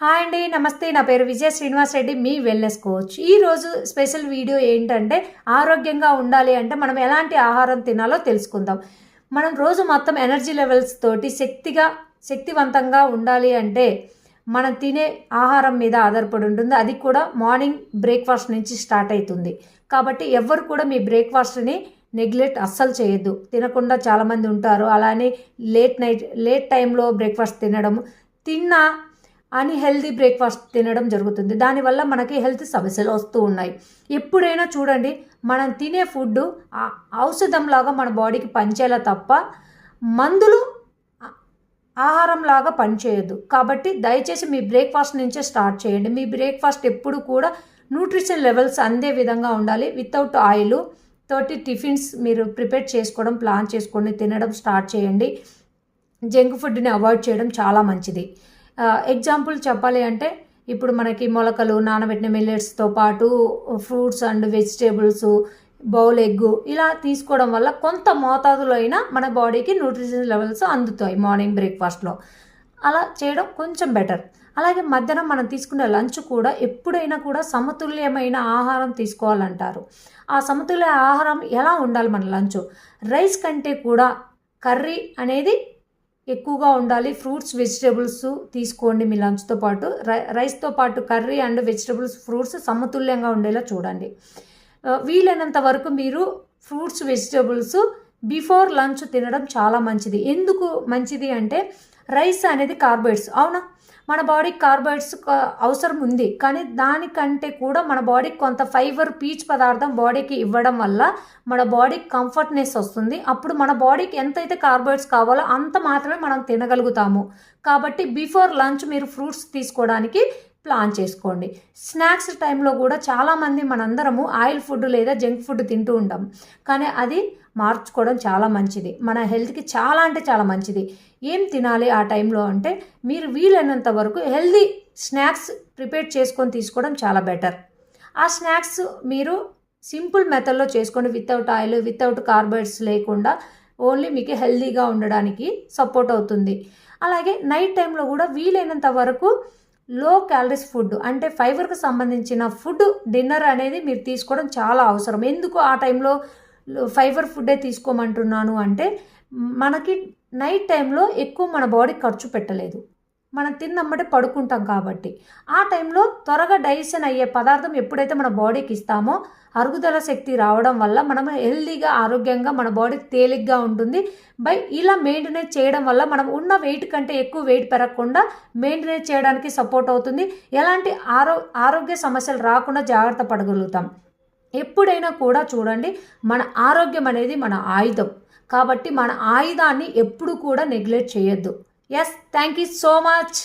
Hi అండి, నమస్తే. నా పేరు విజయ శ్రీనివాస్ రెడ్డి, మీ వెల్నెస్ కోచ్. ఈరోజు స్పెషల్ వీడియో ఏంటంటే, ఆరోగ్యంగా ఉండాలి అంటే మనం ఎలాంటి ఆహారం తినాలో తెలుసుకుందాం. మనం రోజు మొత్తం ఎనర్జీ లెవెల్స్ తోటి శక్తివంతంగా ఉండాలి అంటే మనం తినే ఆహారం మీద ఆధారపడి ఉంటుంది. అది కూడా మార్నింగ్ బ్రేక్ఫాస్ట్ నుంచి స్టార్ట్ అవుతుంది. కాబట్టి ఎవ్వరు కూడా మీ బ్రేక్ఫాస్ట్ని నెగ్లెక్ట్ అస్సలు చేయొద్దు. తినకుండా చాలామంది ఉంటారు. అలానే లేట్ టైంలో బ్రేక్ఫాస్ట్ తిన్నా అన్‌హెల్తీ బ్రేక్ఫాస్ట్ తినడం జరుగుతుంది. దానివల్ల మనకి హెల్త్ సమస్యలు వస్తూ ఉన్నాయి. ఎప్పుడైనా చూడండి, మనం తినే ఫుడ్డు ఔషధంలాగా మన బాడీకి పనిచేయాలా తప్ప మందులు ఆహారంలాగా పనిచేయద్దు. కాబట్టి దయచేసి మీ బ్రేక్ఫాస్ట్ నుంచే స్టార్ట్ చేయండి. మీ బ్రేక్ఫాస్ట్ ఎప్పుడు కూడా న్యూట్రిషన్ లెవెల్స్ అందే విధంగా ఉండాలి. వితౌట్ ఆయిల్ తోటి టిఫిన్స్ మీరు ప్రిపేర్ చేసుకోవడం ప్లాన్ చేసుకొని తినడం స్టార్ట్ చేయండి. జంక్ ఫుడ్ని అవాయిడ్ చేయడం చాలా మంచిది. ఎగ్జాంపుల్ చెప్పాలి అంటే, ఇప్పుడు మనకి మొలకలు, నానబెట్టిన మిల్లెట్స్తో పాటు fruits and vegetables, bowl egg ఇలా తీసుకోవడం వల్ల కొంత మోతాదులో అయినా మన బాడీకి న్యూట్రిషన్ లెవెల్స్ అందుతాయి మార్నింగ్ బ్రేక్ఫాస్ట్లో. అలా చేయడం కొంచెం బెటర్. అలాగే మధ్యాహ్నం మనం తీసుకునే లంచ్ కూడా ఎప్పుడైనా కూడా సమతుల్యమైన ఆహారం తీసుకోవాలంటారు. ఆ సమతుల్య ఆహారం ఎలా ఉండాలి? మన లంచ్ రైస్ కంటే కూడా కర్రీ అనేది ఎక్కువగా ఉండాలి. ఫ్రూట్స్, వెజిటేబుల్స్ తీసుకోండి మీ లంచ్తో పాటు. రైస్తో పాటు కర్రీ అండ్ వెజిటేబుల్స్, ఫ్రూట్స్ సమతుల్యంగా ఉండేలా చూడండి. వీలైనంత వరకు మీరు ఫ్రూట్స్, వెజిటేబుల్స్ బిఫోర్ లంచ్ తినడం చాలా మంచిది. ఎందుకు మంచిది అంటే, రైస్ అనేది కార్బోహైడ్రేట్స్, అవునా? మన బాడీకి కార్బోహైడ్రేట్స్ అవసరం ఉంది. కానీ దానికంటే కూడా మన బాడీకి కొంత ఫైబర్, పీచు పదార్థం బాడీకి ఇవ్వడం వల్ల మన బాడీకి కంఫర్ట్నెస్ వస్తుంది. అప్పుడు మన బాడీకి ఎంతైతే కార్బోహైడ్రేట్స్ కావాలో అంత మాత్రమే మనం తినగలుగుతాము. కాబట్టి బిఫోర్ లంచ్ మీరు ఫ్రూట్స్ తీసుకోవడానికి ప్లాన్ చేసుకోండి. స్నాక్స్ టైంలో కూడా చాలామంది మనందరము ఆయిల్ ఫుడ్ లేదా జంక్ ఫుడ్ తింటూ ఉంటాం. కానీ అది మార్చుకోవడం చాలా మంచిది. మన హెల్త్కి చాలా అంటే చాలా మంచిది. ఏం తినాలి ఆ టైంలో అంటే, మీరు వీలైనంత వరకు హెల్తీ స్నాక్స్ ప్రిపేర్ చేసుకొని తీసుకోవడం చాలా బెటర్. ఆ స్నాక్స్ మీరు సింపుల్ మెథడ్లో చేసుకోండి. వితౌట్ ఆయిల్, వితౌట్ కార్బోహైడ్రేట్స్ లేకుండా ఓన్లీ మీకు హెల్తీగా ఉండడానికి సపోర్ట్ అవుతుంది. అలాగే నైట్ టైంలో కూడా వీలైనంత వరకు లో క్యాలరీస్ ఫుడ్ అంటే ఫైబర్కి సంబంధించిన ఫుడ్ డిన్నర్ అనేది మీరు తీసుకోవడం చాలా అవసరం. ఎందుకు ఆ టైంలో ఫైబర్ ఫుడ్డే తీసుకోమంటున్నాను అంటే, మనకి నైట్ టైంలో ఎక్కువ మన బాడీ ఖర్చు పెట్టలేదు. మనం తిన్నమ్మటే పడుకుంటాం కాబట్టి ఆ టైంలో త్వరగా డైజెషన్ అయ్యే పదార్థం ఎప్పుడైతే మన బాడీకి ఇస్తామో అరుగుదల శక్తి రావడం వల్ల మనం హెల్తీగా, ఆరోగ్యంగా, మన బాడీ తేలిగ్గా ఉంటుంది. ఇలా మెయింటైన్ చేయడం వల్ల మనం ఉన్న వెయిట్ కంటే ఎక్కువ వెయిట్ పెరగకుండా మెయింటైన్ చేయడానికి సపోర్ట్ అవుతుంది. ఎలాంటి ఆరోగ్య సమస్యలు రాకుండా జాగ్రత్త పడగలుగుతాం. ఎప్పుడైనా కూడా చూడండి, మన ఆరోగ్యం అనేది మన ఆయుధం. కాబట్టి మన ఆయుధాన్ని ఎప్పుడు కూడా నెగ్లెక్ట్ చేయొద్దు. Yes, thank you so much.